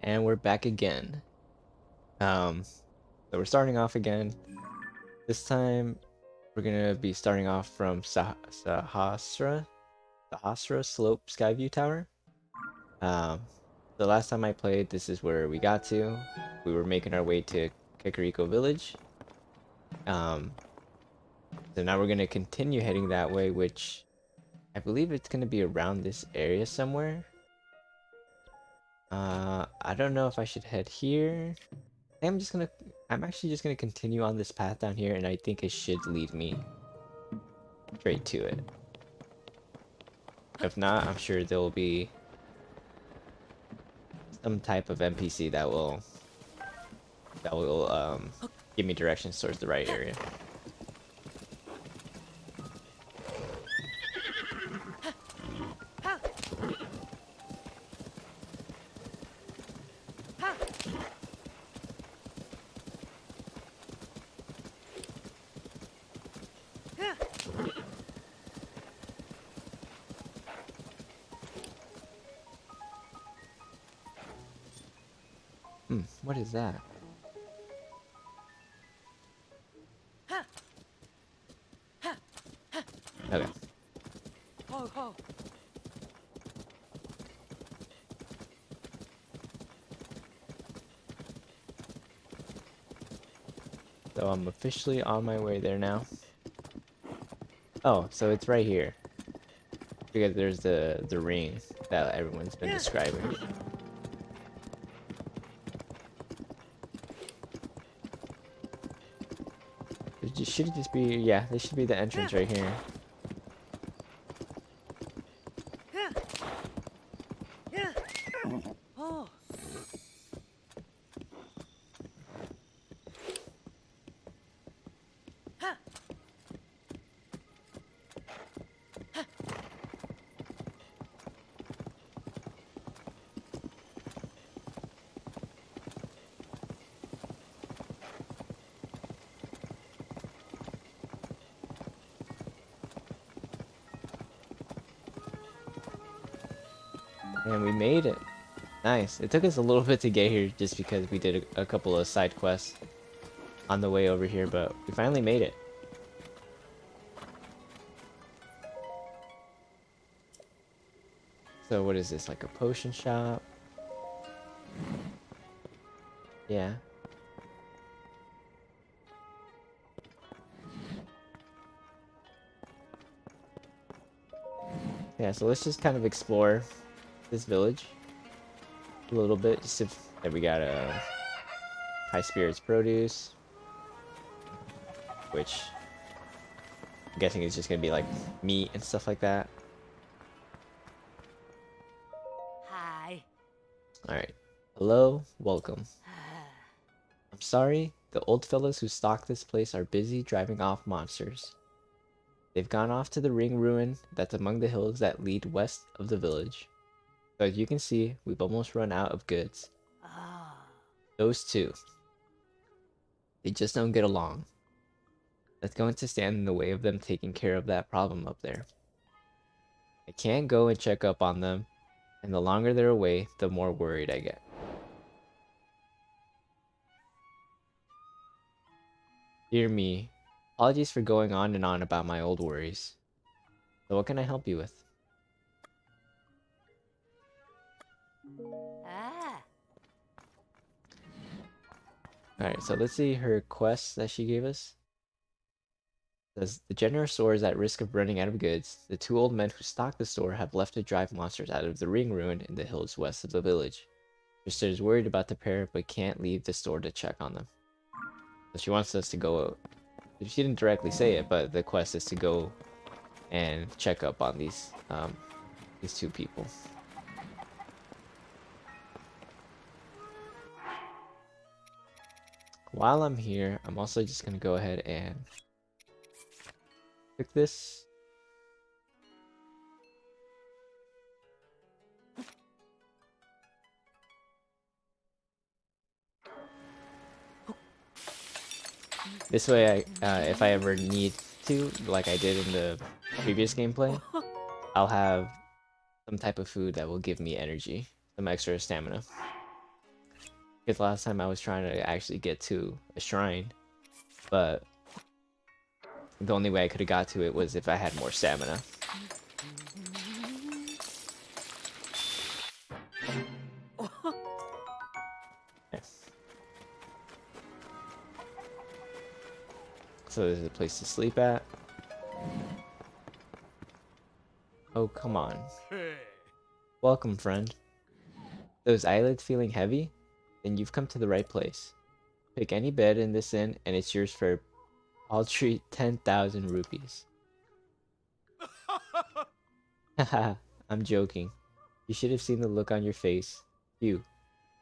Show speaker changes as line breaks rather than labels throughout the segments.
And we're back again. So we're starting off again. This time we're gonna be starting off from Sahasra Slope Skyview Tower. Um, the last time I played, this is where we got to. We were making our way to Kakariko Village. Um, so now we're gonna continue heading that way, which I believe it's gonna be around this area somewhere. I don't know if I should head here. I'm actually just gonna continue on this path down here, and I think it should lead me straight to it. If not, I'm sure there will be some type of NPC that will give me directions towards the right area. What is that? Okay. So I'm officially on my way there now. Oh, so it's right here. Because there's the ring that everyone's been describing. Should it just be, yeah, this should be the entrance right here. And we made it. Nice. It took us a little bit to get here just because we did a couple of side quests on the way over here, but we finally made it. So what is this, like a potion shop? Yeah. Yeah, so let's just kind of explore this village a little bit. Just if that we got a high spirits produce, which I'm guessing is just gonna be like meat and stuff like that.
Hi.
Alright. Hello, welcome. I'm sorry, the old fellows who stock this place are busy driving off monsters. They've gone off to the ring ruin that's among the hills that lead west of the village. So as you can see, we've almost run out of goods. Those two. They just don't get along. That's going to stand in the way of them taking care of that problem up there. I can't go and check up on them, and the longer they're away, the more worried I get. Dear me, apologies for going on and on about my old worries. So what can I help you with? Alright, so let's see her quest that she gave us. It says, the generous store is at risk of running out of goods. The two old men who stock the store have left to drive monsters out of the ring ruin in the hills west of the village. Mister is worried about the pair, but can't leave the store to check on them. So she wants us to go. She didn't directly say it, but the quest is to go and check up on these two people. While I'm here, I'm also just gonna go ahead and click this. This way, if I ever need to, like I did in the previous gameplay, I'll have some type of food that will give me energy, some extra stamina. Because last time I was trying to actually get to a shrine, but the only way I could have got to it was if I had more stamina. Okay. So there's a place to sleep at. Oh, come on. Welcome, friend. Those eyelids feeling heavy? Then you've come to the right place. Pick any bed in this inn, and it's yours for a paltry 10,000 rupees. Haha, I'm joking. You should have seen the look on your face. You.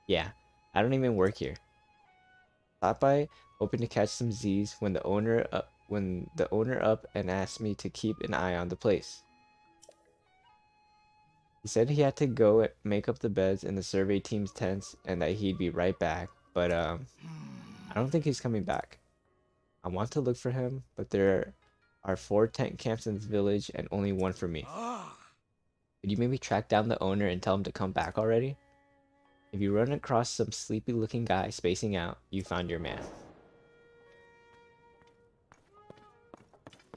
Yeah, I don't even work here. Stop by, hoping to catch some Z's when the owner up and asked me to keep an eye on the place. He said he had to go make up the beds in the survey team's tents and that he'd be right back, but I don't think he's coming back. I want to look for him, but there are 4 tent camps in this village and only one for me. Could you maybe track down the owner and tell him to come back already? If you run across some sleepy looking guy spacing out, you found your man.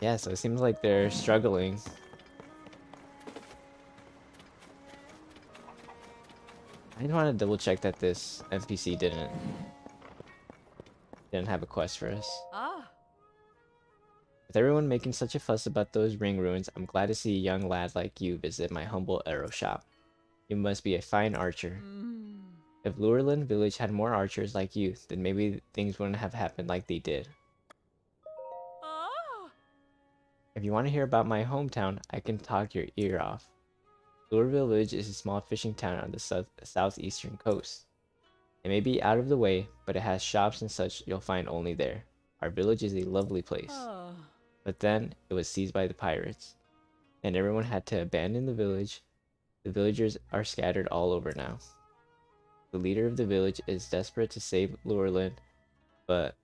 Yeah, so it seems like they're struggling. I just want to double check that this NPC didn't have a quest for us. With everyone making such a fuss about those ring ruins, I'm glad to see a young lad like you visit my humble arrow shop. You must be a fine archer. If Lurelin Village had more archers like you, then maybe things wouldn't have happened like they did. If you want to hear about my hometown, I can talk your ear off. Lure Village is a small fishing town on the southeastern coast. It may be out of the way, but it has shops and such you'll find only there. Our village is a lovely place. But then, it was seized by the pirates, and everyone had to abandon the village. The villagers are scattered all over now. The leader of the village is desperate to save Lurelin, but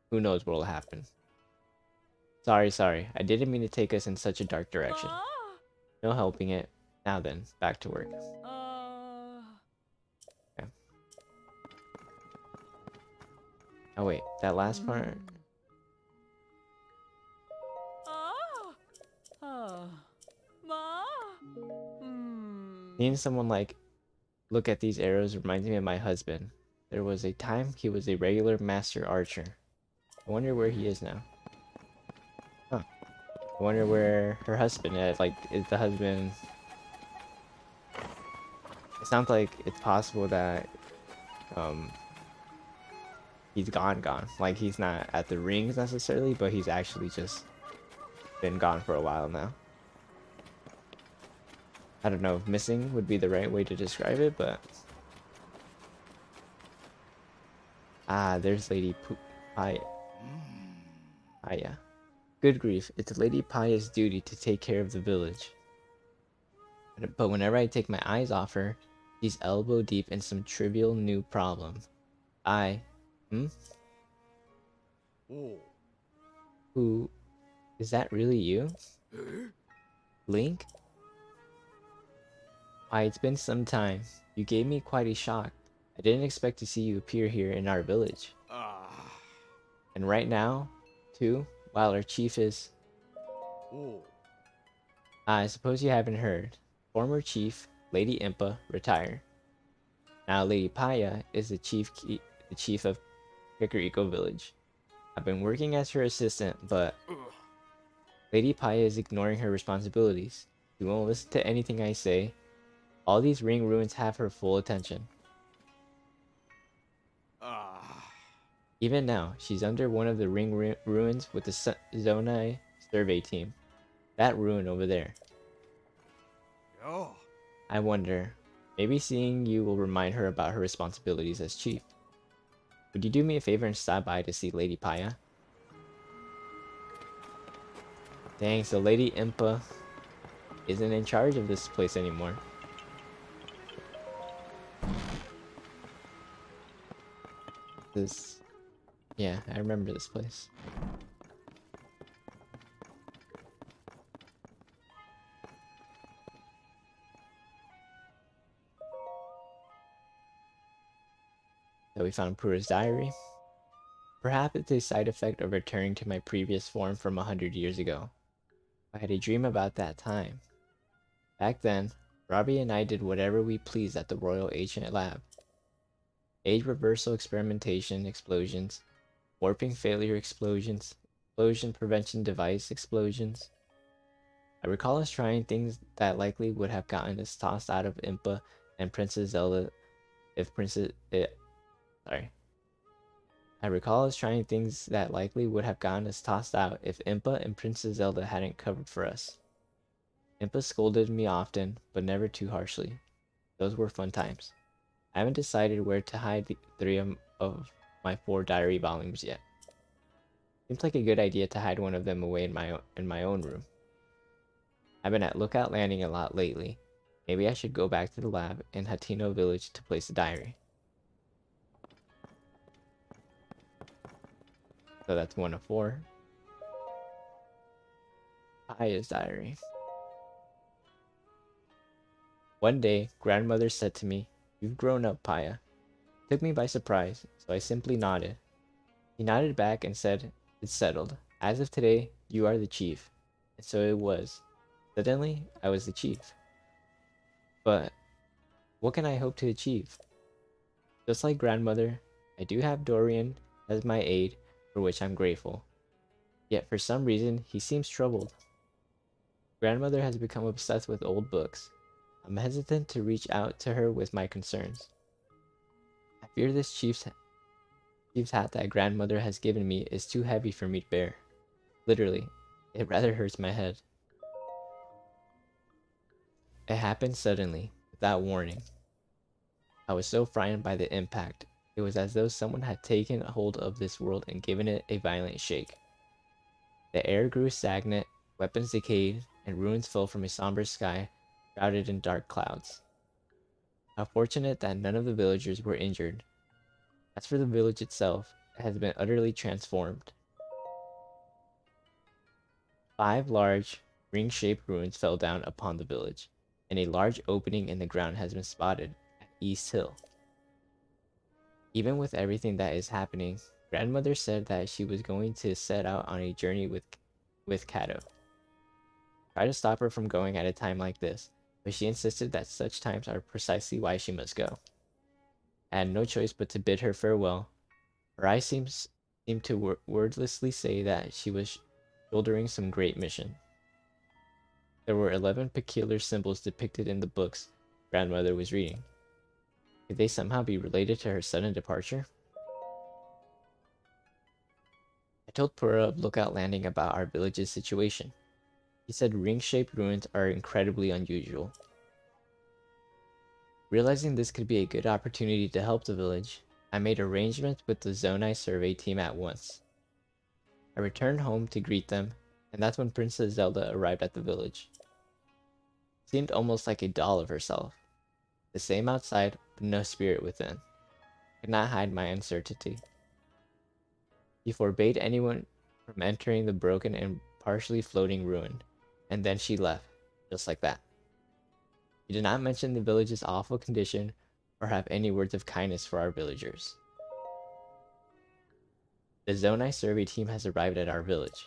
who knows what will happen. Sorry, I didn't mean to take us in such a dark direction. No helping it. Now then, back to work. Okay. Oh wait, that last part? Seeing someone like look at these arrows reminds me of my husband. There was a time he was a regular master archer. I wonder where he is now. Huh. I wonder where her husband is. Like, is the husband... It sounds like it's possible that he's gone. Like, he's not at the rings necessarily, but he's actually just been gone for a while now. I don't know if missing would be the right way to describe it, but... Ah, there's Lady Paya. Paya. Good grief, it's Lady Paya's duty to take care of the village. But whenever I take my eyes off her, she's elbow deep in some trivial new problem. Who... Is that really you? Link? Why, it's been some time. You gave me quite a shock. I didn't expect to see you appear here in our village. And right now, too, while our chief is... I suppose you haven't heard. Former chief, Lady Impa, retired. Now Lady Paya is the chief of Kakariko Village. I've been working as her assistant, but... Lady Paya is ignoring her responsibilities. She won't listen to anything I say. All these ring ruins have her full attention. Even now, she's under one of the ring ruins with the Zonai survey team. That ruin over there. I wonder, maybe seeing you will remind her about her responsibilities as chief. Would you do me a favor and stop by to see Lady Paya? Dang, so Lady Impa isn't in charge of this place anymore. Yeah, I remember this place. that we found Pura's diary? Perhaps it's a side effect of returning to my previous form from 100 years ago. I had a dream about that time. Back then, Robbie and I did whatever we pleased at the Royal Ancient Lab. Age reversal experimentation explosions, warping failure explosions, explosion prevention device explosions. I recall us trying things that likely would have gotten us tossed out of Impa and Princess Zelda if Princess... sorry. I recall us trying things that likely would have gotten us tossed out if Impa and Princess Zelda hadn't covered for us. Impa scolded me often, but never too harshly. Those were fun times. I haven't decided where to hide the 3 of my 4 diary volumes yet. Seems like a good idea to hide one of them away in my own room. I've been at Lookout Landing a lot lately. Maybe I should go back to the lab in Hateno Village to place the diary. So that's 1 of 4. Paya's diary. One day, grandmother said to me, "You've grown up, Paya." It took me by surprise, so I simply nodded. He nodded back and said, "It's settled. As of today, you are the chief." And so it was. Suddenly, I was the chief. But what can I hope to achieve? Just like grandmother, I do have Dorian as my aide, for which I'm grateful. Yet for some reason, he seems troubled. Grandmother has become obsessed with old books. I'm hesitant to reach out to her with my concerns. I fear this chief's hat that grandmother has given me is too heavy for me to bear. Literally, it rather hurts my head. It happened suddenly, without warning. I was so frightened by the impact. It was as though someone had taken hold of this world and given it a violent shake. The air grew stagnant, weapons decayed, and ruins fell from a somber sky shrouded in dark clouds. How fortunate that none of the villagers were injured. As for the village itself, it has been utterly transformed. 5 large, ring-shaped ruins fell down upon the village, and a large opening in the ground has been spotted at East Hill. Even with everything that is happening, grandmother said that she was going to set out on a journey with Kato. Try to stop her from going at a time like this, but she insisted that such times are precisely why she must go. I had no choice but to bid her farewell. Her eyes seemed to wordlessly say that she was shouldering some great mission. There were 11 peculiar symbols depicted in the books grandmother was reading. Could they somehow be related to her sudden departure? I told Pura of Lookout Landing about our village's situation. He said ring-shaped ruins are incredibly unusual. Realizing this could be a good opportunity to help the village, I made arrangements with the Zonai survey team at once. I returned home to greet them, and that's when Princess Zelda arrived at the village. She seemed almost like a doll of herself. The same outside, but no spirit within. I could not hide my uncertainty. She forbade anyone from entering the broken and partially floating ruin, and then she left, just like that. She did not mention the village's awful condition or have any words of kindness for our villagers. The Zonai survey team has arrived at our village.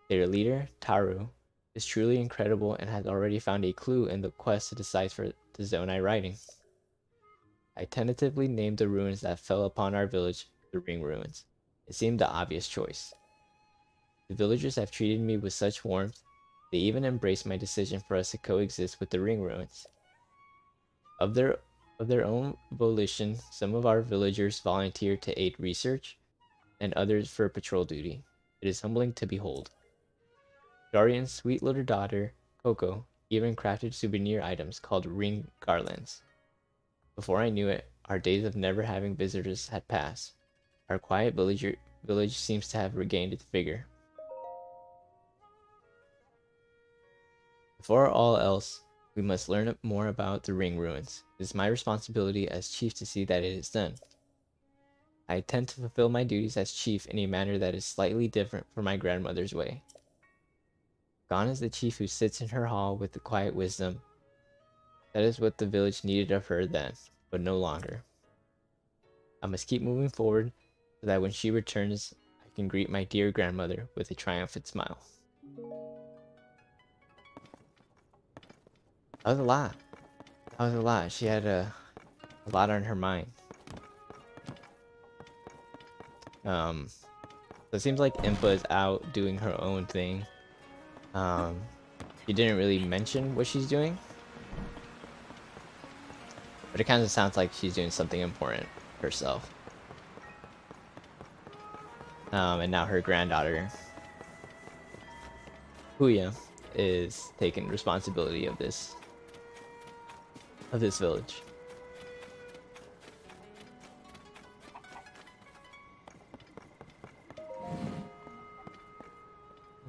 Their leader, Taru, is truly incredible and has already found a clue in the quest to decipher the Zonai writing. I tentatively named the ruins that fell upon our village the Ring Ruins. It seemed the obvious choice. The villagers have treated me with such warmth, they even embraced my decision for us to coexist with the Ring Ruins. Of their own volition, some of our villagers volunteered to aid research, and others for patrol duty. It is humbling to behold. Dorian's sweet little daughter, Coco, even crafted souvenir items called ring garlands. Before I knew it, our days of never having visitors had passed. Our quiet village seems to have regained its vigor. Before all else, we must learn more about the Ring Ruins. It is my responsibility as chief to see that it is done. I intend to fulfill my duties as chief in a manner that is slightly different from my grandmother's way. Gone is the chief who sits in her hall with the quiet wisdom. That is what the village needed of her then, but no longer. I must keep moving forward so that when she returns, I can greet my dear grandmother with a triumphant smile. That was a lot. That was a lot. She had a lot on her mind. So it seems like Impa is out doing her own thing. She didn't really mention what she's doing, but it kind of sounds like she's doing something important herself. And now her granddaughter, Huya, is taking responsibility of this village.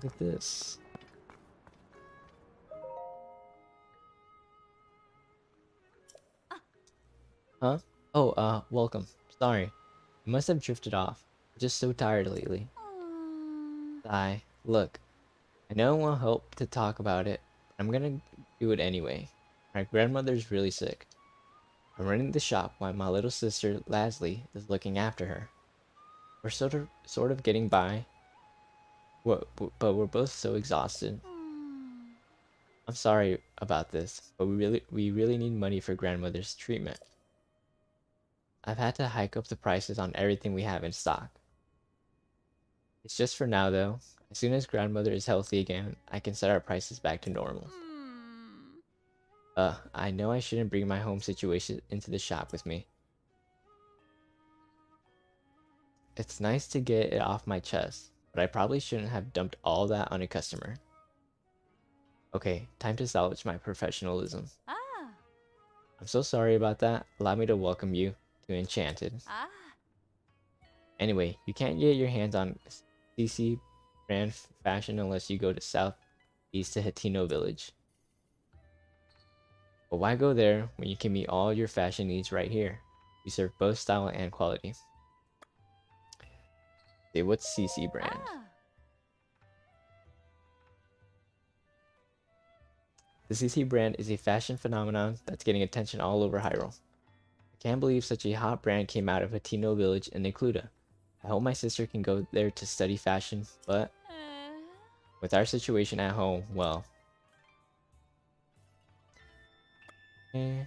Look at this. Huh? Oh, welcome. Sorry. I must have drifted off. I'm just so tired lately. Sigh. Look, I know it won't help to talk about it, but I'm gonna do it anyway. My grandmother's really sick. I'm running the shop while my little sister, Leslie, is looking after her. We're sort of getting by, but we're both so exhausted. I'm sorry about this, but we really need money for grandmother's treatment. I've had to hike up the prices on everything we have in stock. It's just for now though. As soon as grandmother is healthy again, I can set our prices back to normal. I know I shouldn't bring my home situation into the shop with me. It's nice to get it off my chest, but I probably shouldn't have dumped all that on a customer. Okay, time to salvage my professionalism. I'm so sorry about that. Allow me to welcome you to Enchanted. Anyway, you can't get your hands on CC brand fashion unless you go to southeast to Hatino Village. But why go there when you can meet all your fashion needs right here? We serve both style and quality. Okay, what's CC brand? The CC brand is a fashion phenomenon that's getting attention all over Hyrule. I can't believe such a hot brand came out of Hatino Village in Necluda. I hope my sister can go there to study fashion, but with our situation at home, well. Eh.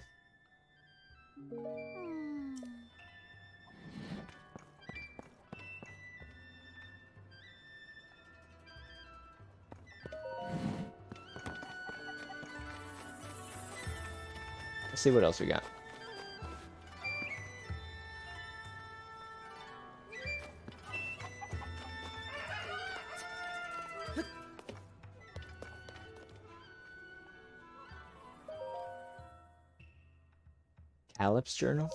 Let's see what else we got. Calip's journal.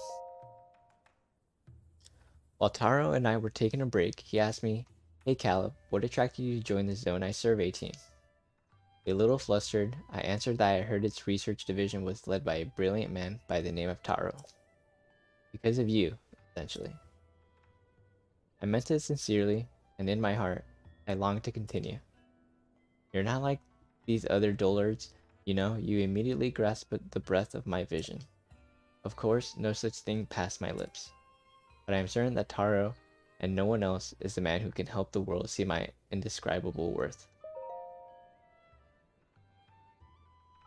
While Taro and I were taking a break, he asked me, "Hey Calip, what attracted you to join the Zone I survey team?" A little flustered, I answered that I heard its research division was led by a brilliant man by the name of Taro. Because of you, essentially. I meant it sincerely, and in my heart, I longed to continue. You're not like these other dullards, you know, you immediately grasp the breadth of my vision. Of course, no such thing passed my lips. But I am certain that Taro, and no one else, is the man who can help the world see my indescribable worth.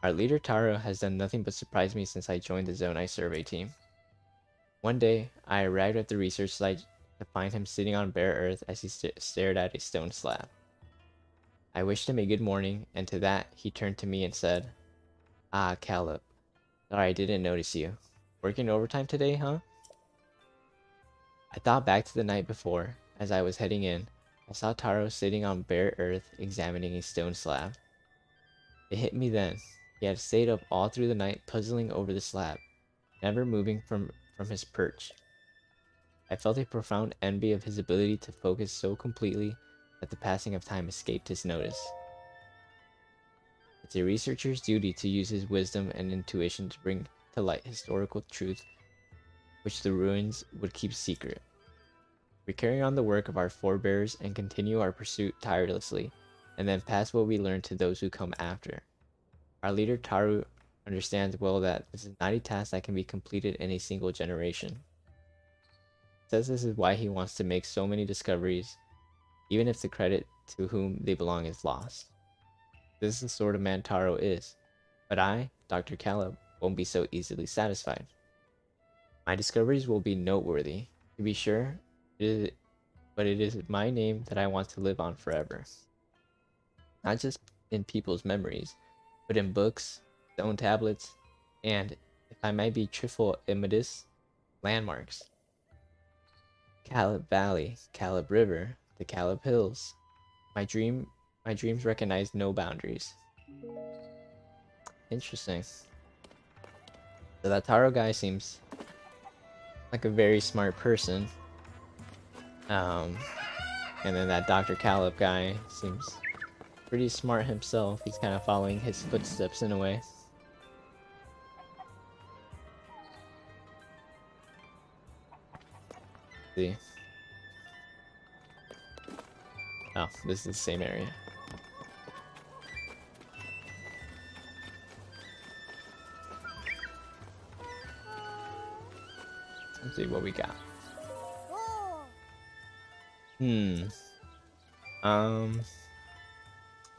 Our leader Taro has done nothing but surprise me since I joined the Zone I survey team. One day, I arrived at the research site to find him sitting on bare earth as he stared at a stone slab. I wished him a good morning, and to that, he turned to me and said, "Ah, Calip. Sorry I didn't notice you. Working overtime today, huh?" I thought back to the night before. As I was heading in, I saw Taro sitting on bare earth examining a stone slab. It hit me then. He had stayed up all through the night puzzling over the slab, never moving from his perch. I felt a profound envy of his ability to focus so completely that the passing of time escaped his notice. It's a researcher's duty to use his wisdom and intuition to bring to light historical truth which the ruins would keep secret. We carry on the work of our forebears and continue our pursuit tirelessly, and then pass what we learn to those who come after. Our leader Taru understands well that this is not a task that can be completed in a single generation. Says this is why he wants to make so many discoveries, even if the credit to whom they belong is lost. This is the sort of man Taro is. But I, Dr. Caleb, won't be so easily satisfied. My discoveries will be noteworthy, to be sure, but it is my name that I want to live on forever. Not just in people's memories, but in books, stone tablets, and, if I might be truthful, immediate landmarks. Caleb Valley, Caleb River, the Caleb Hills. My dreams recognize no boundaries. Interesting. So that Taro guy seems like a very smart person. And then that Dr. Caleb guy seems pretty smart himself. He's kind of following his footsteps in a way. See. Oh, this is the same area. Let's see what we got.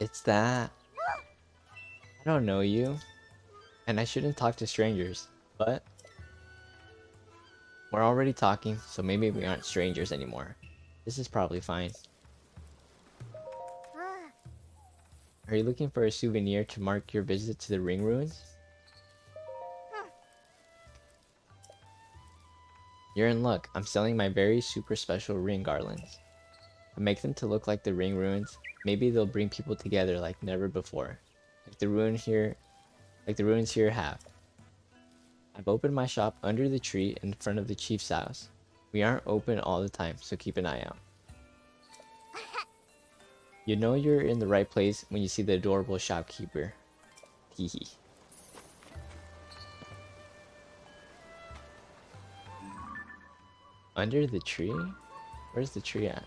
It's that I don't know you, and I shouldn't talk to strangers, but we're already talking, so maybe we aren't strangers anymore. This is probably fine. Are you looking for a souvenir to mark your visit to the ring ruins? You're in luck. I'm selling my very super special ring garlands. I make them to look like the ring ruins. Maybe they'll bring people together like never before. Like the ruins here have. I've opened my shop under the tree in front of the chief's house. We aren't open all the time, so keep an eye out. You know you're in the right place when you see the adorable shopkeeper. Hehe. Under the tree? Where's the tree at?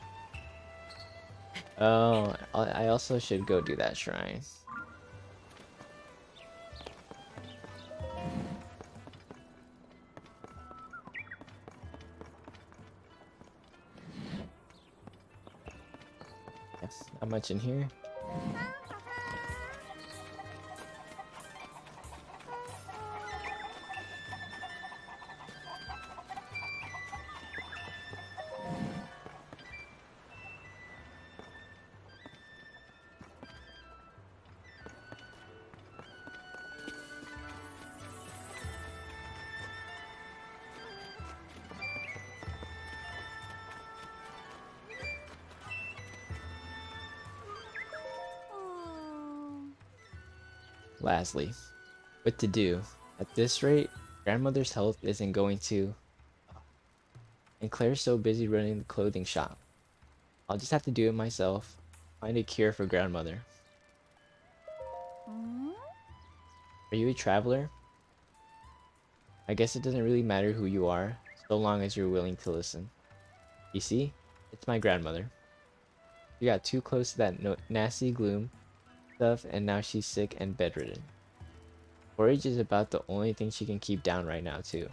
Oh, I also should go do that shrine. Yes, not much in here. Lastly, what to do? At this rate, grandmother's health isn't going to... And Claire's so busy running the clothing shop. I'll just have to do it myself. Find a cure for grandmother. Are you a traveler? I guess it doesn't really matter who you are, so long as you're willing to listen. You see? It's my grandmother. You got too close to that nasty gloom stuff, and now she's sick and bedridden. Porridge is about the only thing she can keep down right now too.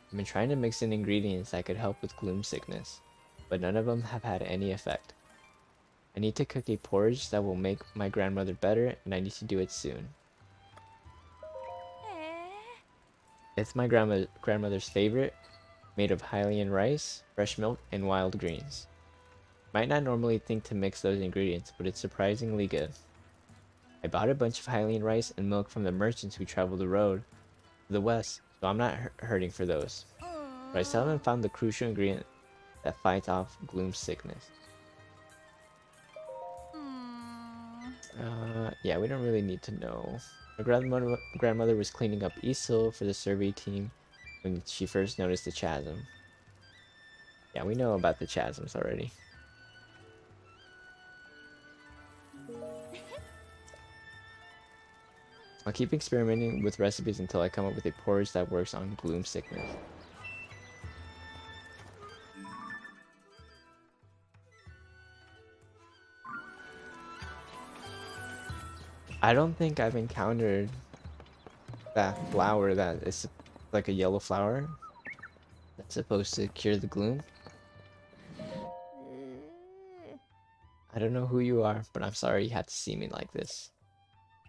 I've been trying to mix in ingredients that could help with gloom sickness, but none of them have had any effect. I need to cook a porridge that will make my grandmother better, and I need to do it soon. It's my grandmother's favorite, made of Hylian rice, fresh milk, and wild greens. Might not normally think to mix those ingredients, but it's surprisingly good. I bought a bunch of Hylian rice and milk from the merchants who travel the road to the west, so I'm not hurting for those. But I still haven't found the crucial ingredient that fights off gloom sickness. Yeah, we don't really need to know. My grandmother was cleaning up East Hill for the survey team when she first noticed the chasm. Yeah, we know about the chasms already. I'll keep experimenting with recipes until I come up with a porridge that works on gloom sickness. I don't think I've encountered that flower that is like a yellow flower that supposed to cure the gloom? I don't know who you are, but I'm sorry you had to see me like this.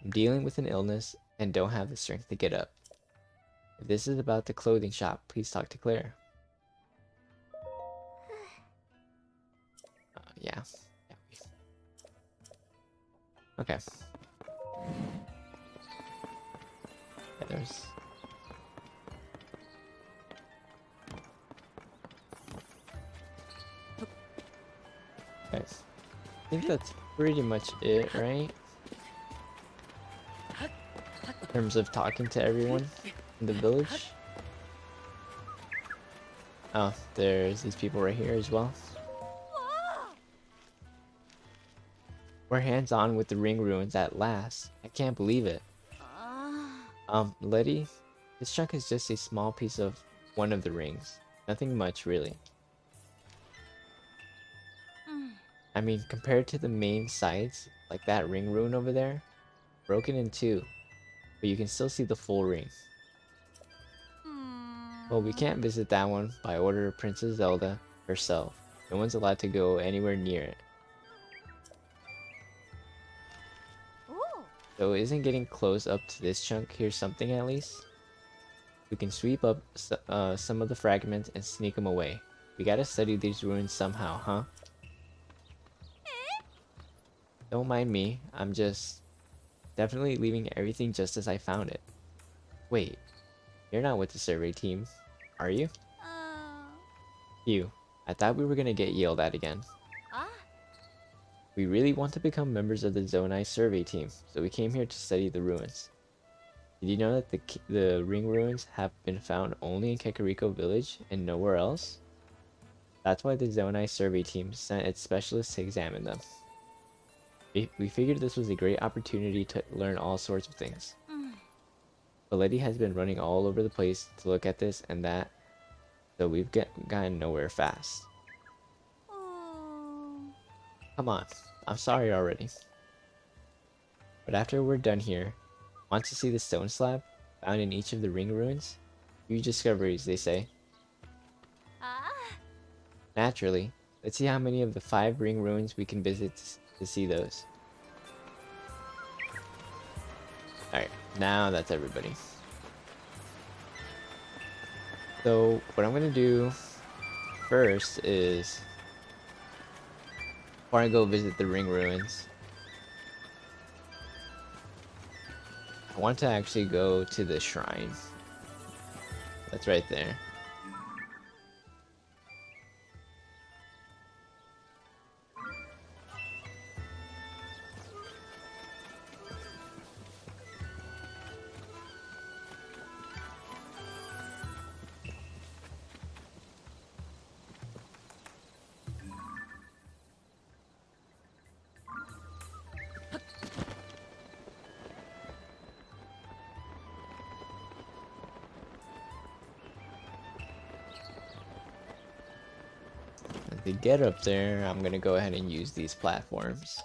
I'm dealing with an illness and don't have the strength to get up. If this is about the clothing shop, please talk to Claire. Yeah. Okay. Yeah, there's... Okay. I think that's pretty much it, right? In terms of talking to everyone in the village. Oh, there's these people right here as well. We're hands-on with the ring ruins at last. I can't believe it. Letty, this chunk is just a small piece of one of the rings. Nothing much, really. I mean, compared to the main sites, like that ring ruin over there, broken in two, but you can still see the full ring. Well, we can't visit that one by order of Princess Zelda herself. No one's allowed to go anywhere near it. So isn't getting close up to this chunk here something at least? We can sweep up some of the fragments and sneak them away. We gotta study these ruins somehow, huh? Don't mind me, I'm just definitely leaving everything just as I found it. Wait, you're not with the survey team, are you? You, I thought we were gonna get yelled at again. We really want to become members of the Zonai survey team, so we came here to study the ruins. Did you know that the ring ruins have been found only in Kakariko Village and nowhere else? That's why the Zonai survey team sent its specialists to examine them. We figured this was a great opportunity to learn all sorts of things. The lady has been running all over the place to look at this and that, so we've gotten nowhere fast. Come on, I'm sorry already. But after we're done here, want to see the stone slab found in each of the ring ruins? Huge discoveries, they say. Naturally, let's see how many of the 5 ring ruins we can visit to see those. Alright, now that's everybody. So, what I'm gonna do first is, before I go visit the ring ruins, I want to actually go to the shrine. That's right there. To get up there, I'm gonna go ahead and use these platforms.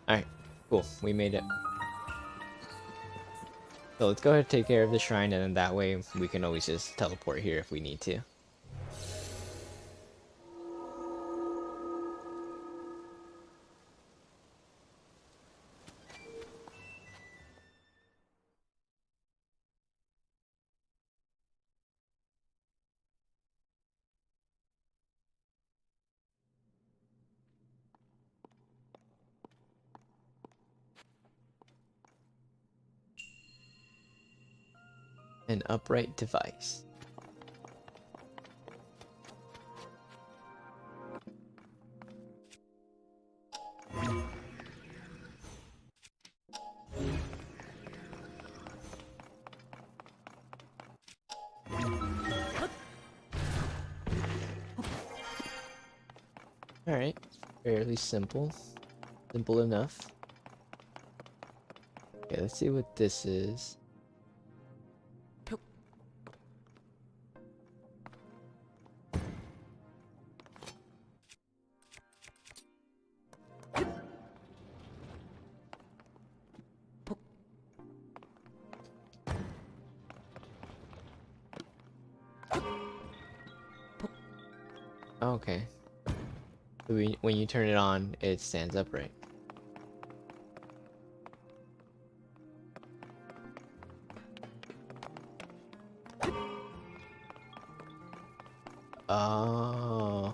Alright, cool, we made it. So let's go ahead and take care of the shrine, and then that way we can always just teleport here if we need to. An upright device. Alright, fairly simple. Simple enough. Okay, let's see what this is. Okay. So when you turn it on, it stands upright. Oh.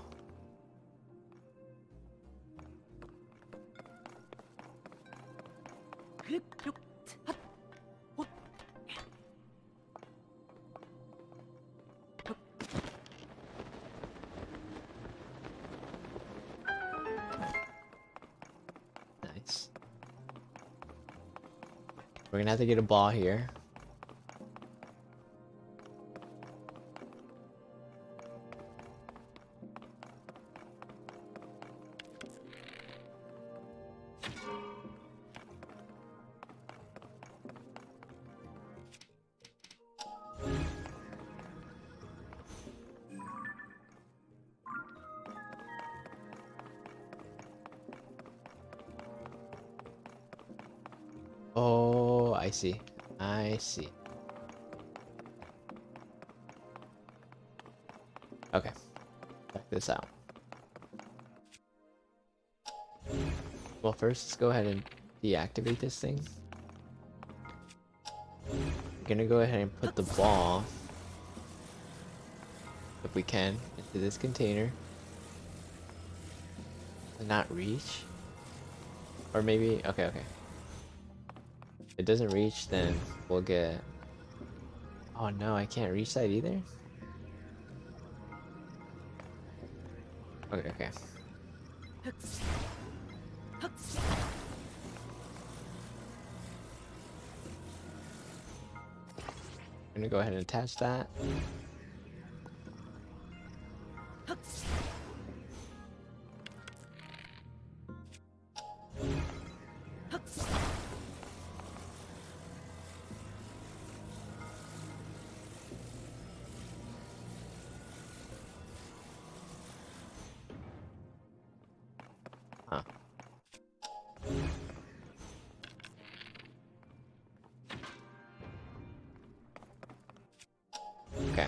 Nice. We're gonna have to get a ball here. Oh, I see. I see. Okay. Check this out. Well, first, let's go ahead and deactivate this thing. We're gonna go ahead and put the ball, if we can, into this container. And not reach. Or maybe, okay. If it doesn't reach, then we'll get... Oh no, I can't reach that either? Okay. I'm gonna go ahead and attach that. Huh. Okay.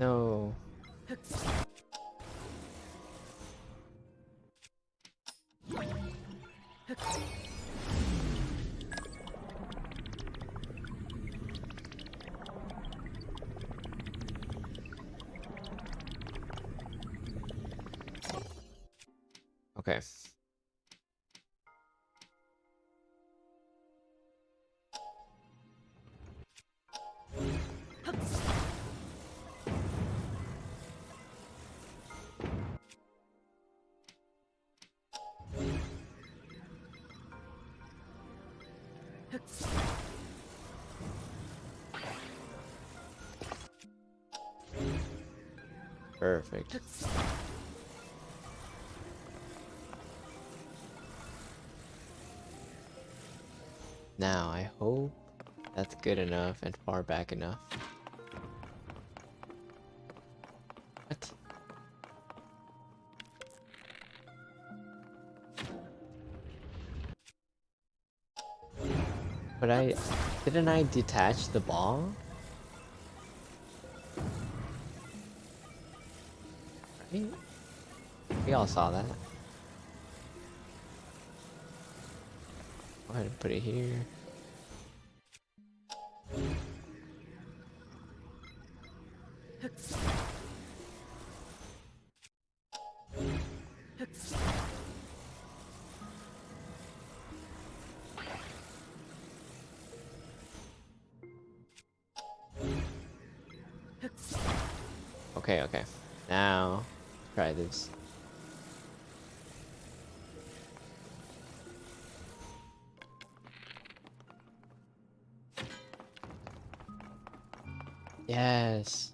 No. Okay. Perfect. Now, I hope that's good enough and far back enough. What? But didn't I detach the ball? We all saw that. Go ahead and put it here. Okay, okay. Now, try this. Yes.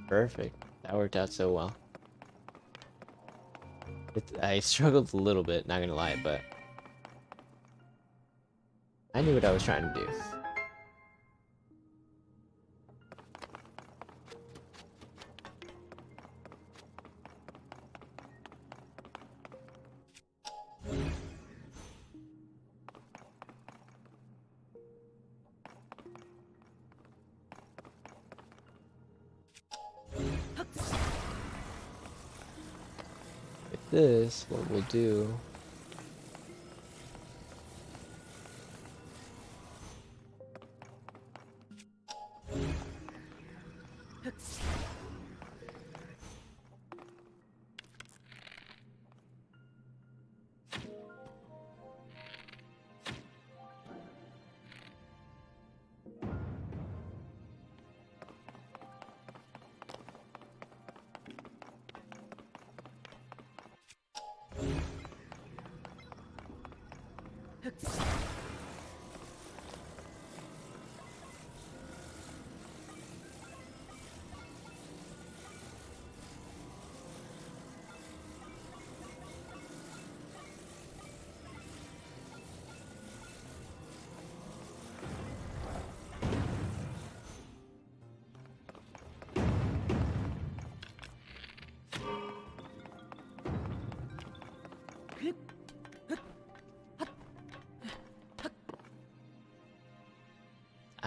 Perfect. That worked out so well. I struggled a little bit, not gonna lie, but I knew what I was trying to do. With this, what we'll do...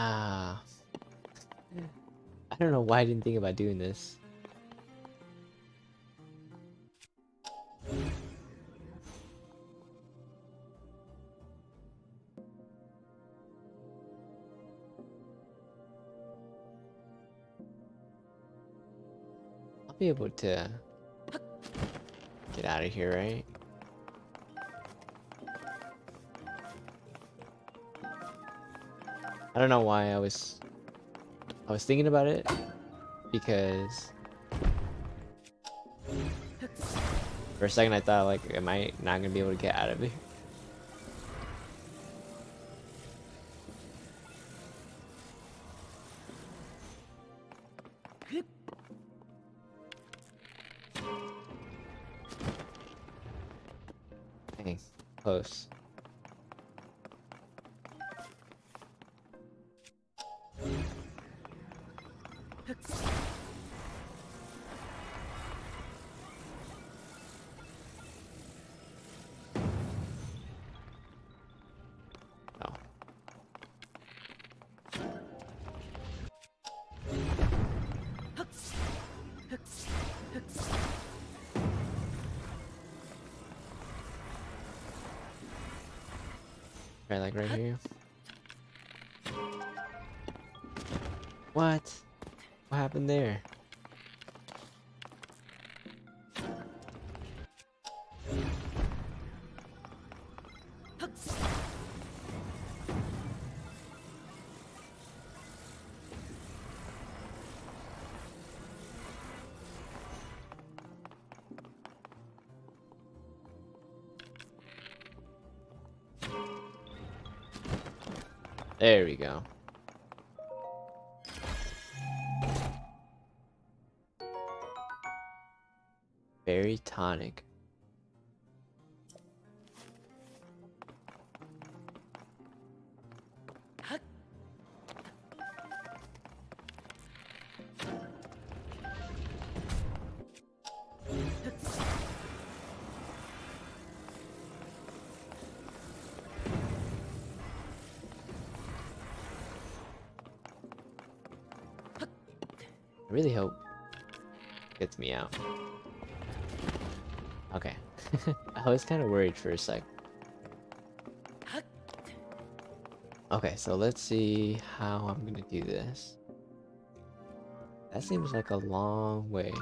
Ah. I don't know why I didn't think about doing this. I'll be able to get out of here, right? I don't know why I was thinking about it, because for a second I thought, like, am I not gonna be able to get out of here? Dang, close. Oh. Right, like right here. What? What happened there? There we go. Berry tonic. I really hope it gets me out. Okay. I was kind of worried for a sec. Okay, so let's see how I'm gonna do this. That seems like a long way.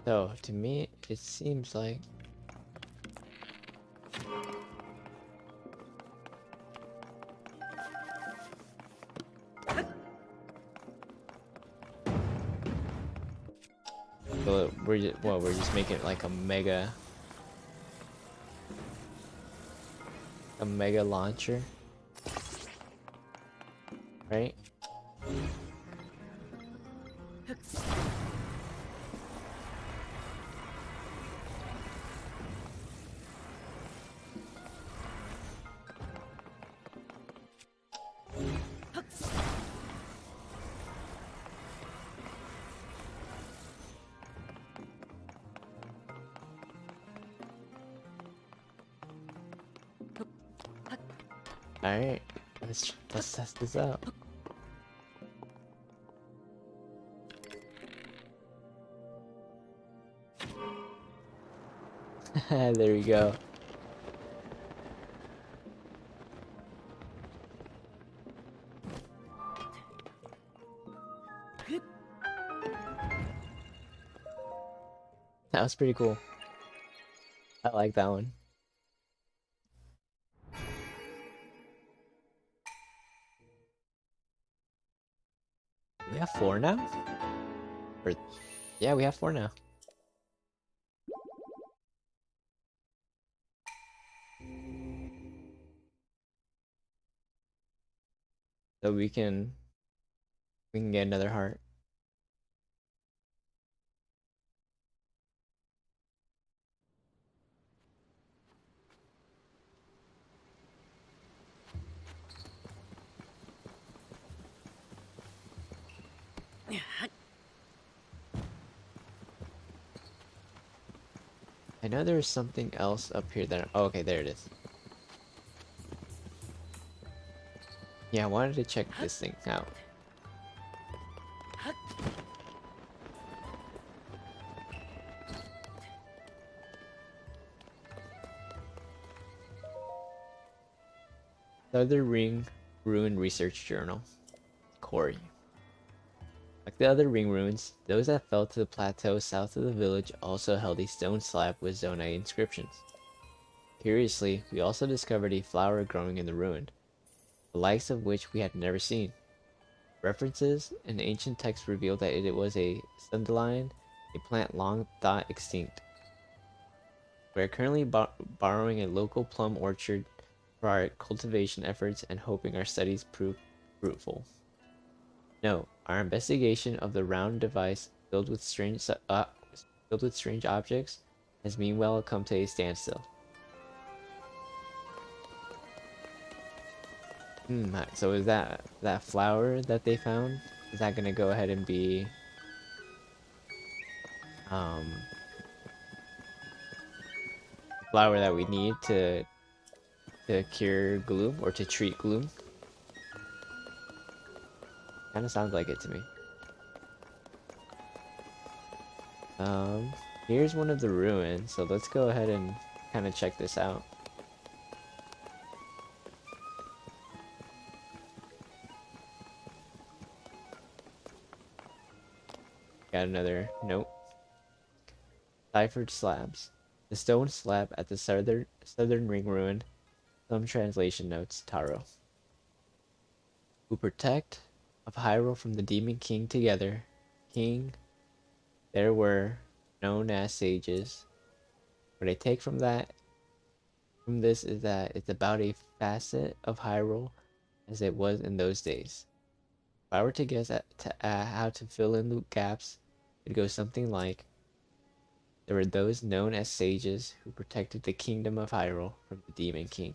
So, to me, it seems like... So we're just making it like a mega launcher, right? Alright, let's test this out. There we go. That was pretty cool. I like that one. We have 4 now? Or, yeah, we have 4 now. So we can get another heart. I know there's something else up here that oh, okay, there it is. Yeah, I wanted to check this thing out. The other ring ruin research journal. Corey. Like the other ring ruins, those that fell to the plateau south of the village also held a stone slab with Zonai inscriptions. Curiously, we also discovered a flower growing in the ruin, the likes of which we had never seen. References in ancient texts reveal that it was a dandelion, a plant long thought extinct. We are currently borrowing a local plum orchard for our cultivation efforts and hoping our studies prove fruitful. No, our investigation of the round device filled with strange objects has meanwhile come to a standstill. So is that flower that they found? Is that gonna go ahead and be flower that we need to cure gloom or to treat gloom? Kind of sounds like it to me. Here's one of the ruins, so let's go ahead and kind of check this out. Got another note. ciphered slabs. The stone slab at the southern ring ruin. Some translation notes, Taro. Who protect of Hyrule from the Demon King together. King, there were known as sages. What I take from this is that it's about a facet of Hyrule as it was in those days. If I were to guess how to fill in the gaps, it'd go something like, there were those known as sages who protected the kingdom of Hyrule from the Demon King.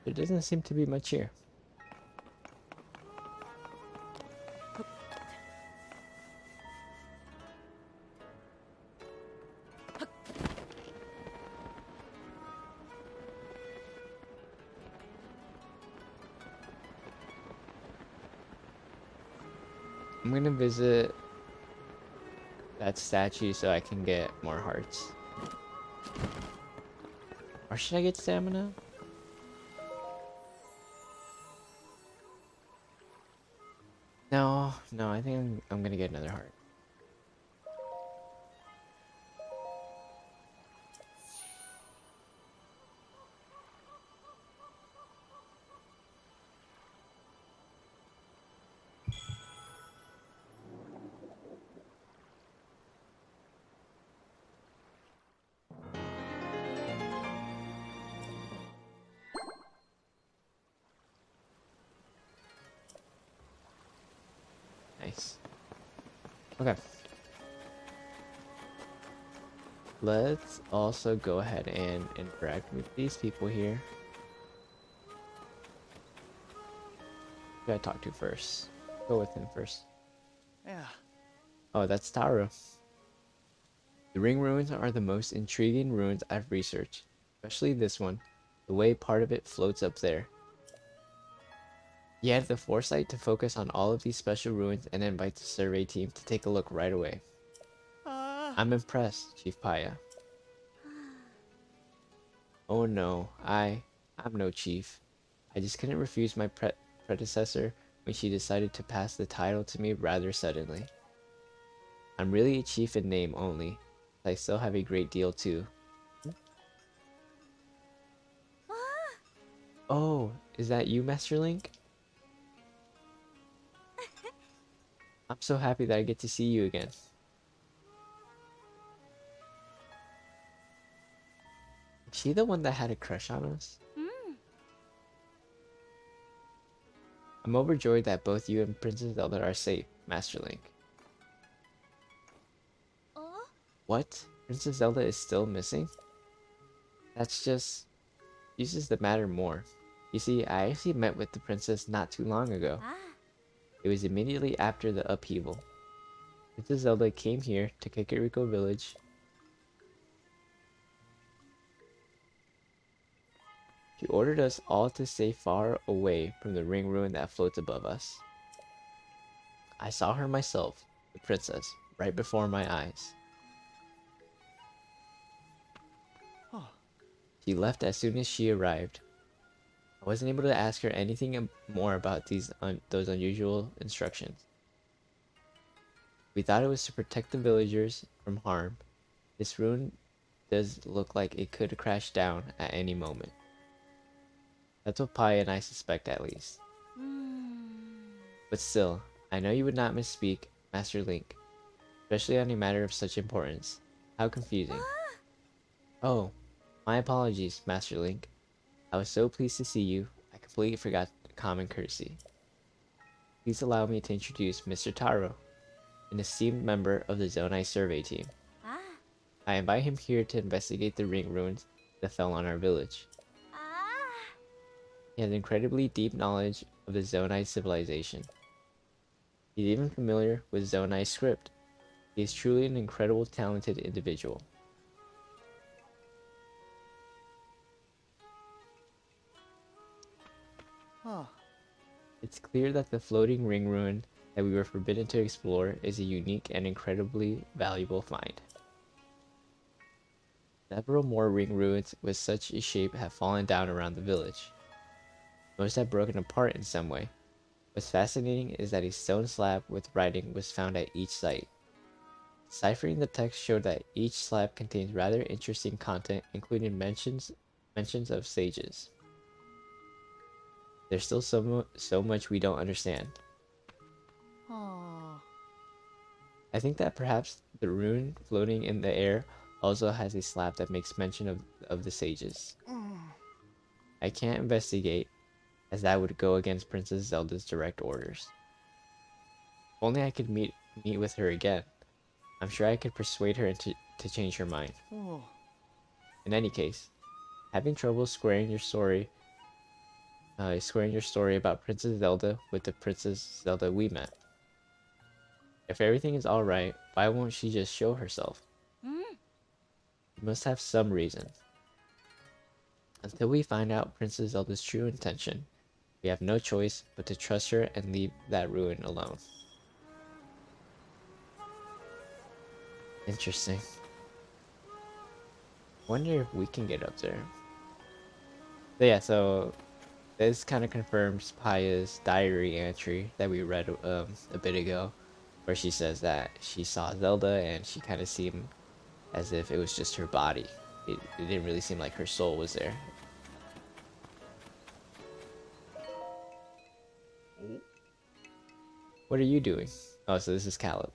There doesn't seem to be much here. I'm gonna visit that statue so I can get more hearts. Or should I get stamina? No, I think I'm gonna get another heart. Nice. Okay. Let's also go ahead and interact with these people here. Who do I talk to first? Go with him first.
Yeah.
Oh, that's Taro. The ring ruins are the most intriguing ruins I've researched, especially this one. The way part of it floats up there. You had the foresight to focus on all of these special ruins and invite the survey team to take a look right away. I'm impressed, Chief Paya. Oh no, I'm no chief. I just couldn't refuse my predecessor when she decided to pass the title to me rather suddenly. I'm really a chief in name only, but I still have a great deal too. Oh, is that you, Master Link? I'm so happy that I get to see you again. Is she the one that had a crush on us? I'm overjoyed that both you and Princess Zelda are safe, Master Link. What? Princess Zelda is still missing? That's just uses the matter more. You see, I actually met with the princess not too long ago. It was immediately after the upheaval. Princess Zelda came here to Kakariko Village. She ordered us all to stay far away from the ring ruin that floats above us. I saw her myself, the princess, right before my eyes. She left as soon as she arrived. I wasn't able to ask her anything more about those unusual instructions. We thought it was to protect the villagers from harm. This ruin does look like it could crash down at any moment. That's what Pi and I suspect, at least. But still, I know you would not misspeak, Master Link, especially on a matter of such importance. How confusing. Oh, my apologies, Master Link. I was so pleased to see you, I completely forgot common courtesy. Please allow me to introduce Mr. Taro, an esteemed member of the Zonai survey team. I invite him here to investigate the ring ruins that fell on our village. He has incredibly deep knowledge of the Zonai civilization. He's even familiar with Zonai script, He is truly an incredible, talented individual.
Huh.
It's clear that the floating ring ruin that we were forbidden to explore is a unique and incredibly valuable find. Several more ring ruins with such a shape have fallen down around the village. Most have broken apart in some way. What's fascinating is that a stone slab with writing was found at each site. Ciphering the text showed that each slab contains rather interesting content, including mentions of sages. There's still so much we don't understand.
Aw.
I think that perhaps the rune floating in the air also has a slab that makes mention of the sages. I can't investigate, as that would go against Princess Zelda's direct orders. If only I could meet with her again. I'm sure I could persuade her to change her mind.
Oh.
In any case, having trouble squaring your story about Princess Zelda with the Princess Zelda we met. If everything is alright, why won't she just show herself? She must have some reason. Until we find out Princess Zelda's true intention, we have no choice but to trust her and leave that ruin alone. Interesting. Wonder if we can get up there. But yeah, so this kind of confirms Paya's diary entry that we read a bit ago, where she says that she saw Zelda and she kind of seemed as if it was just her body. It didn't really seem like her soul was there. What are you doing? Oh, so this is Caleb.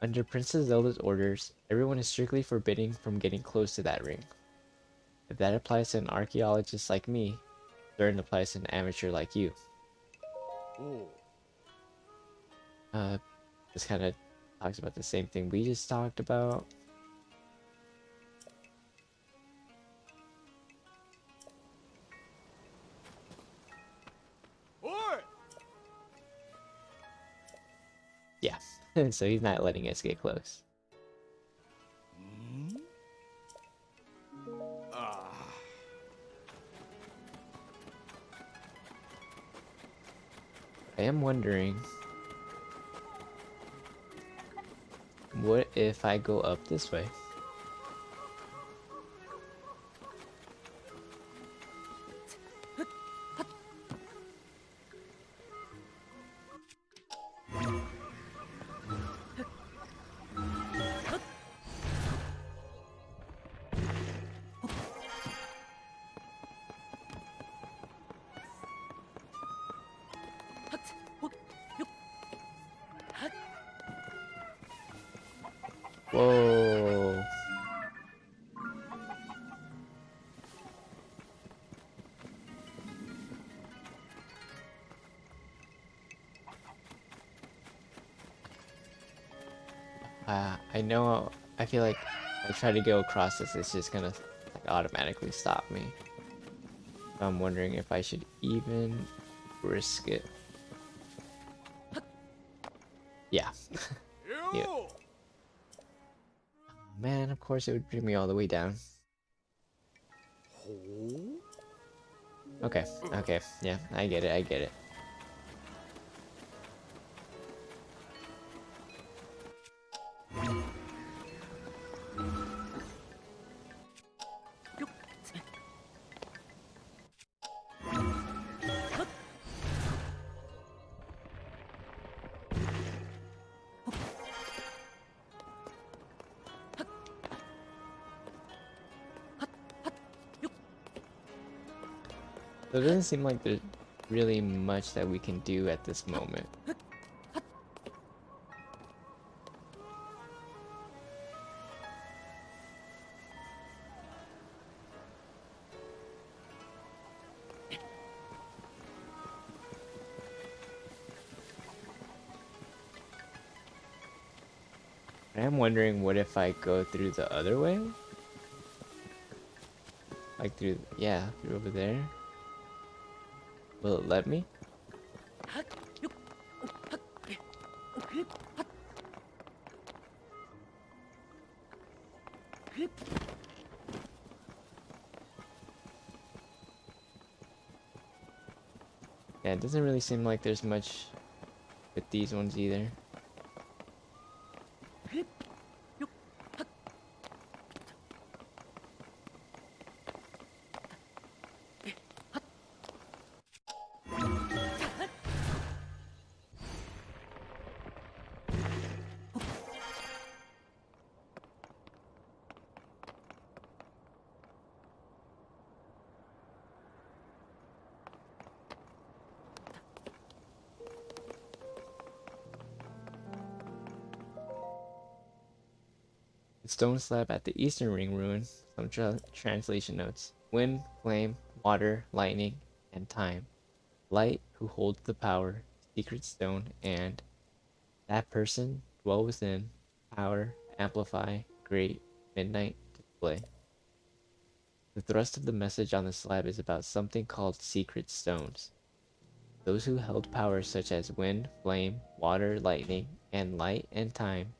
Under Princess Zelda's orders, everyone is strictly forbidden from getting close to that ring. If that applies to an archaeologist like me, it certain applies to an amateur like you. This kind of talks about the same thing we just talked about. Yeah, so he's not letting us get close. I am wondering, what if I go up this way? Whoa. I know, I feel like if I try to go across this, it's just gonna like, automatically stop me. So I'm wondering if I should even risk it. Yeah. Yeah. Man, of course it would bring me all the way down. Okay, okay, yeah, I get it, I get it. So it doesn't seem like there's really much that we can do at this moment. I am wondering, what if I go through the other way? Like through, yeah, through over there. Will it let me? Yeah, it doesn't really seem like there's much with these ones either. The stone slab at the eastern ring ruin. Some translation notes. Wind, flame, water, lightning, and time. Light who holds the power, secret stone, and that person dwell within, power, amplify, great, midnight, display. The thrust of the message on the slab is about something called secret stones. Those who held powers such as wind, flame, water, lightning, and light and time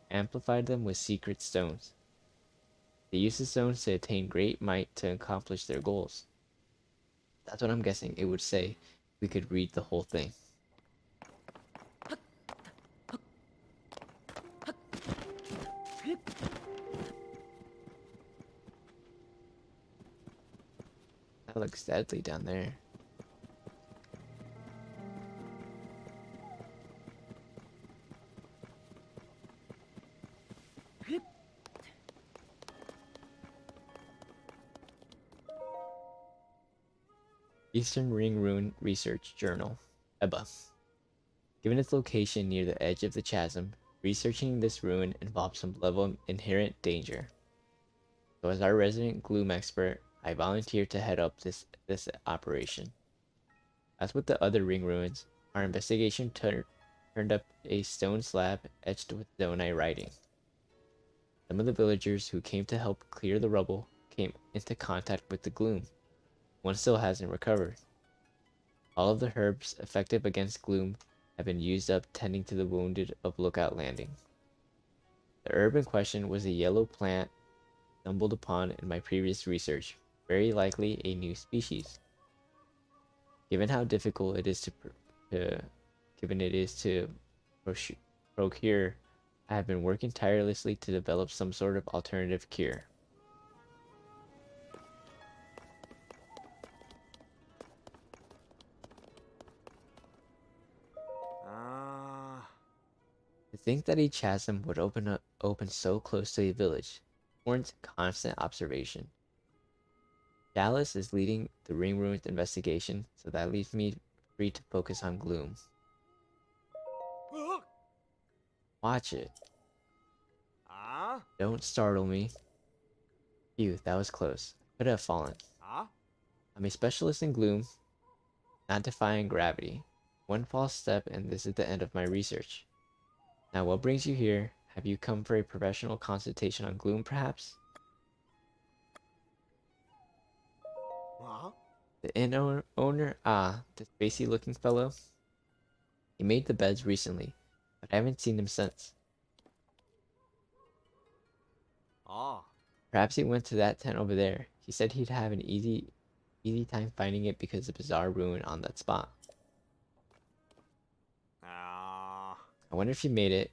amplified them with secret stones. They used the stones to attain great might to accomplish their goals. That's what I'm guessing it would say if we could read the whole thing. That looks deadly down there. Eastern Ring Rune Research Journal, EBA. Given its location near the edge of the chasm, researching this ruin involves some level of inherent danger. So as our resident gloom expert, I volunteered to head up this operation. As with the other ring ruins, our investigation turned up a stone slab etched with Zonai writing. Some of the villagers who came to help clear the rubble came into contact with the gloom. One still hasn't recovered. All of the herbs effective against gloom have been used up tending to the wounded of Lookout Landing. The herb in question was a yellow plant stumbled upon in my previous research, very likely a new species. Given how difficult it is to procure, I have been working tirelessly to develop some sort of alternative cure. To think that a chasm would open so close to a village warrants constant observation. Dallas is leading the Ring Ruins investigation, so that leaves me free to focus on gloom. Watch it. Don't startle me. Phew, that was close. Could have fallen. I'm a specialist in gloom, not defying gravity. One false step and this is the end of my research. Now what brings you here? Have you come for a professional consultation on gloom, perhaps? The inn owner? Ah, the spacey looking fellow? He made the beds recently, but I haven't seen him since. Perhaps he went to that tent over there. He said he'd have an easy time finding it because of the bizarre ruin on that spot. I wonder if he made it.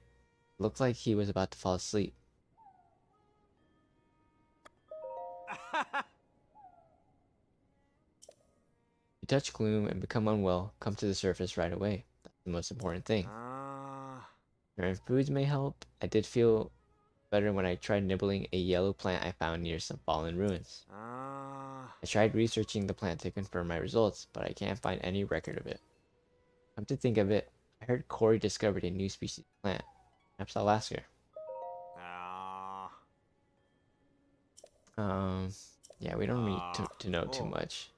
It looked like he was about to fall asleep. You touch gloom and become unwell, come to the surface right away. That's the most important thing. Certain foods may help. I did feel better when I tried nibbling a yellow plant I found near some fallen ruins. I tried researching the plant to confirm my results, but I can't find any record of it. Come to think of it, I heard Corey discovered a new species of plant. Perhaps I'll ask her. Yeah, we don't need to know too much.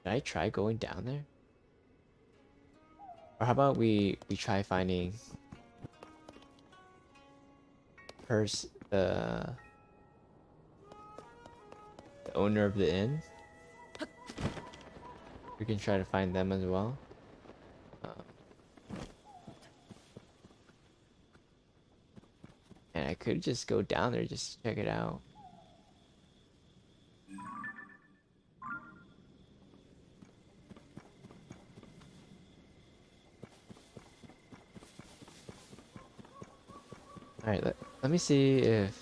Did I try going down there? Or how about we try finding the owner of the inn? We can try to find them as well. could just go down there just to check it out. Alright, let me see if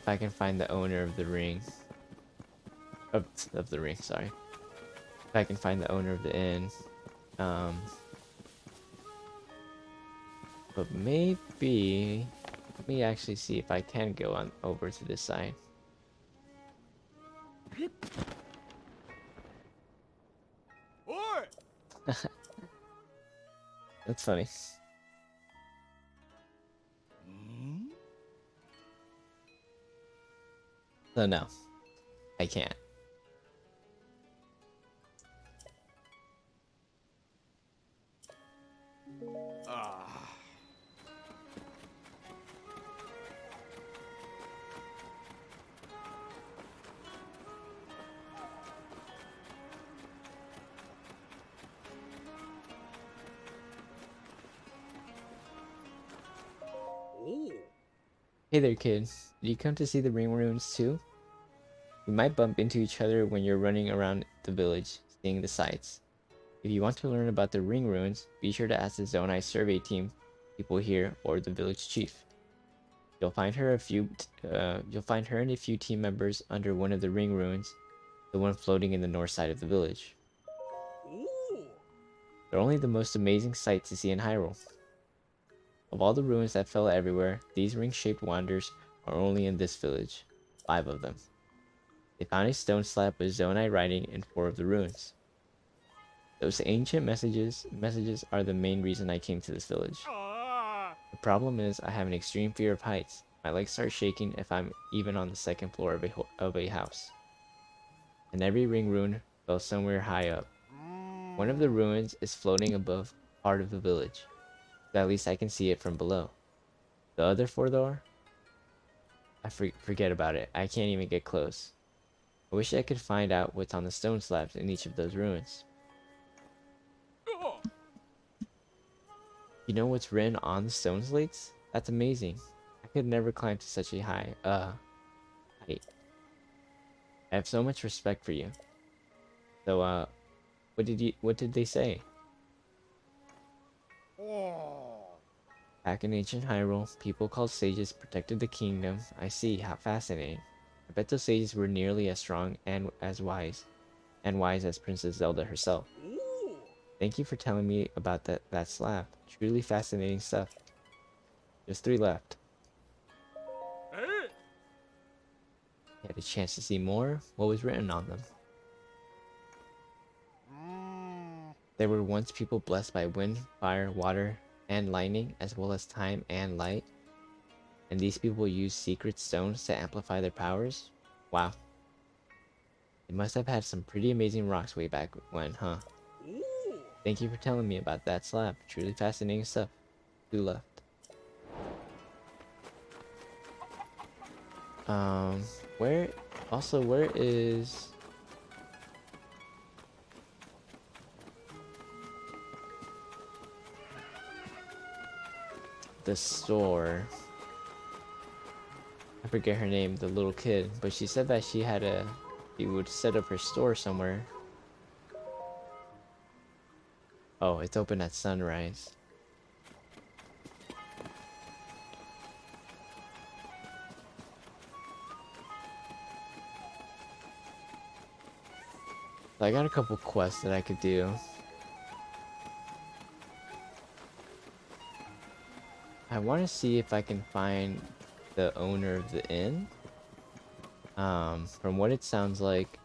I can find the owner of the ring. Of the ring, sorry. If I can find the owner of the inn. But maybe let me actually see if I can go on over to this side. That's funny. So no, I can't. Hey there, kid. Did you come to see the ring ruins too? We might bump into each other when you're running around the village, seeing the sights. If you want to learn about the ring ruins, be sure to ask the Zonai survey team, people here, or the village chief. You'll find her and a few team members under one of the ring ruins, the one floating in the north side of the village. They're only the most amazing sight to see in Hyrule. Of all the ruins that fell everywhere, these ring-shaped wonders are only in this village. 5 of them. They found a stone slab with Zonai writing in 4 of the ruins. Those ancient messages are the main reason I came to this village. The problem is, I have an extreme fear of heights. My legs start shaking if I'm even on the 2nd floor of a house. And every ring ruin fell somewhere high up. One of the ruins is floating above part of the village. So at least I can see it from below. The other 4 though, forget about it. I can't even get close. I wish I could find out what's on the stone slabs in each of those ruins. You know what's written on the stone slates? That's amazing. I could never climb to such a high, height. I have so much respect for you. So, what did they say? Back in ancient Hyrule, people called sages protected the kingdom. I see, how fascinating. I bet those sages were nearly as strong and as wise as Princess Zelda herself. Thank you for telling me about that slab. Truly fascinating stuff. There's 3 left. You had a chance to see more? What was written on them? There were once people blessed by wind, fire, water, and lightning, as well as time and light. And these people used secret stones to amplify their powers? Wow. They must have had some pretty amazing rocks way back when, huh? Thank you for telling me about that slab. Truly fascinating stuff. 2 left. Where is the store? I forget her name, the little kid, but she said that she would set up her store somewhere. Oh, it's open at sunrise. So I got a couple quests that I could do. I want to see if I can find the owner of the inn. From what it sounds like,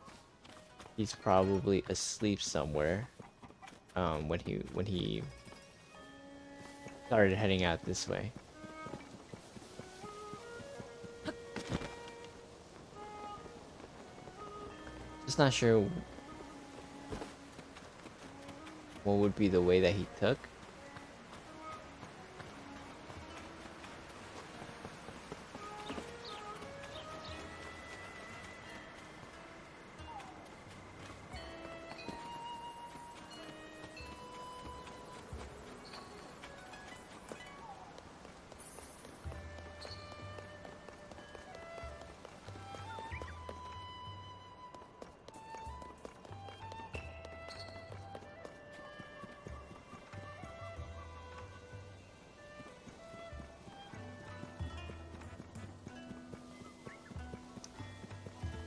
he's probably asleep somewhere. When he started heading out this way. Just not sure what would be the way that he took.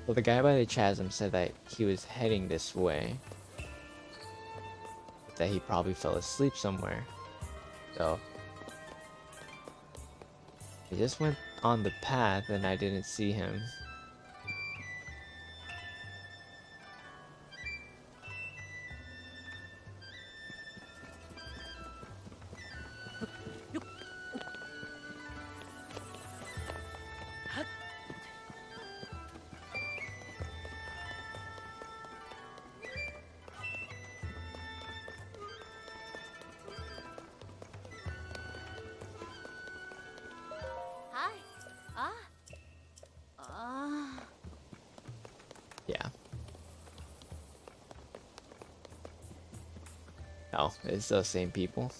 Well, the guy by the chasm said that he was heading this way, but that he probably fell asleep somewhere. So I just went on the path and I didn't see him.
Hi. Ah.
Yeah. Oh, it's those same people.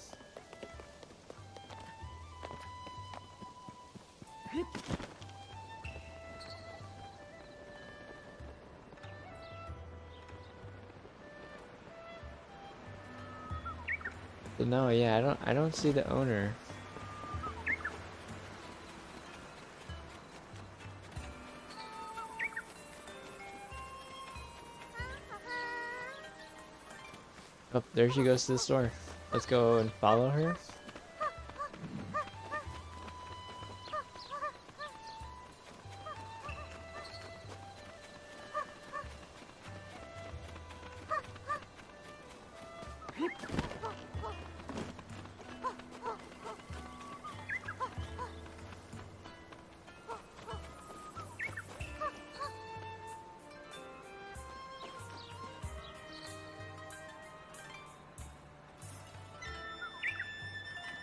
So no, yeah, I don't see the owner. Oh, there she goes to the store. Let's go and follow her.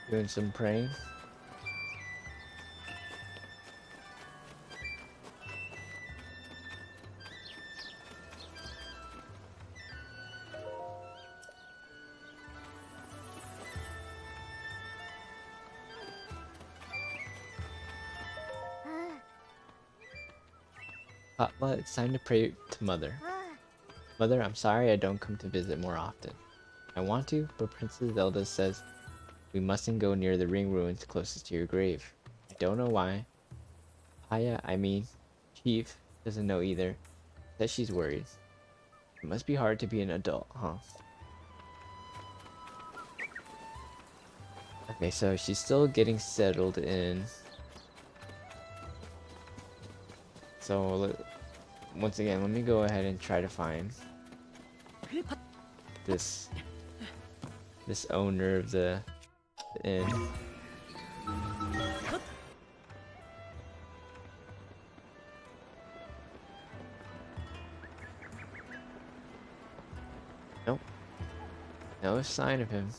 Doing some praying. Patla, it's time to pray to Mother. Mother, I'm sorry I don't come to visit more often. I want to, but Princess Zelda says we mustn't go near the ring ruins closest to your grave. I don't know why. Paya, I mean, Chief, doesn't know either. Says she's worried. It must be hard to be an adult, huh? Okay, so she's still getting settled in. So, once again, let me go ahead and try to find this owner of the inn. Nope. No sign of him.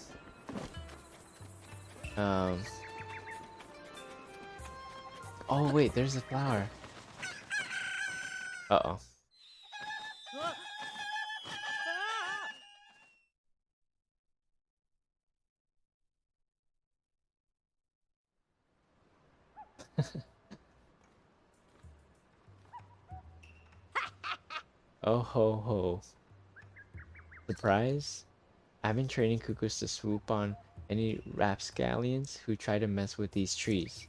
Oh wait, there's a flower. Uh-oh. Oh ho ho. Surprise? I've been training cuckoos to swoop on any rapscallions who try to mess with these trees.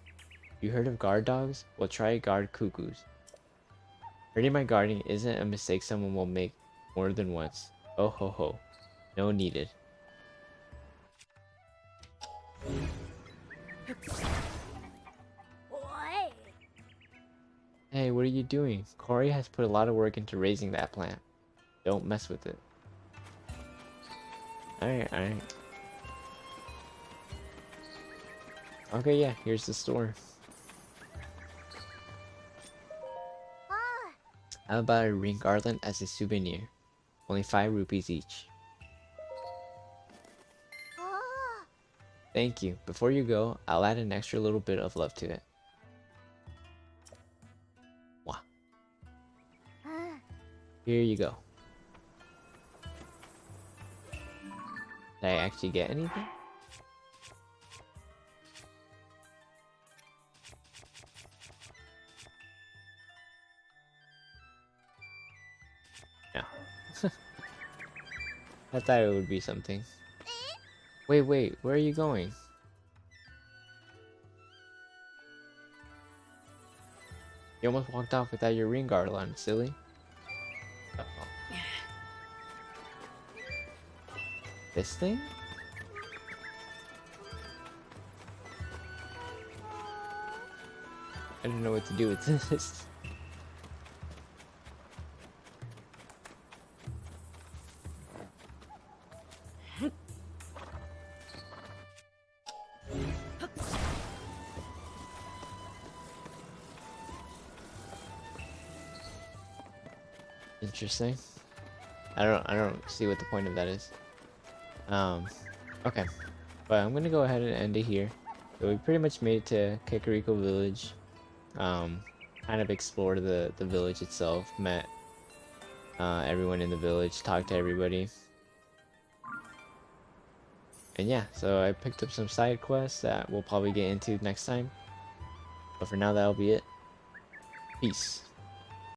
You heard of guard dogs? Well, try guard cuckoos. Hurting my guarding isn't a mistake someone will make more than once. Oh ho ho. No needed.
Oi.
Hey, what are you doing? Corey has put a lot of work into raising that plant. Don't mess with it. Alright, alright. Okay, yeah, here's the store. How about a ring garland as a souvenir? Only 5 rupees each. Thank you. Before you go, I'll add an extra little bit of love to it. Mwah. Here you go. Did I actually get anything? No. I thought it would be something. Wait, wait, where are you going? You almost walked off without your ring guard on, silly. This thing? I don't know what to do with this. Interesting. I don't see what the point of that is. Okay. But I'm gonna go ahead and end it here. So we pretty much made it to Kakariko Village. Kind of explored the village itself, met everyone in the village, talked to everybody. And yeah, so I picked up some side quests that we'll probably get into next time. But for now, that'll be it. Peace.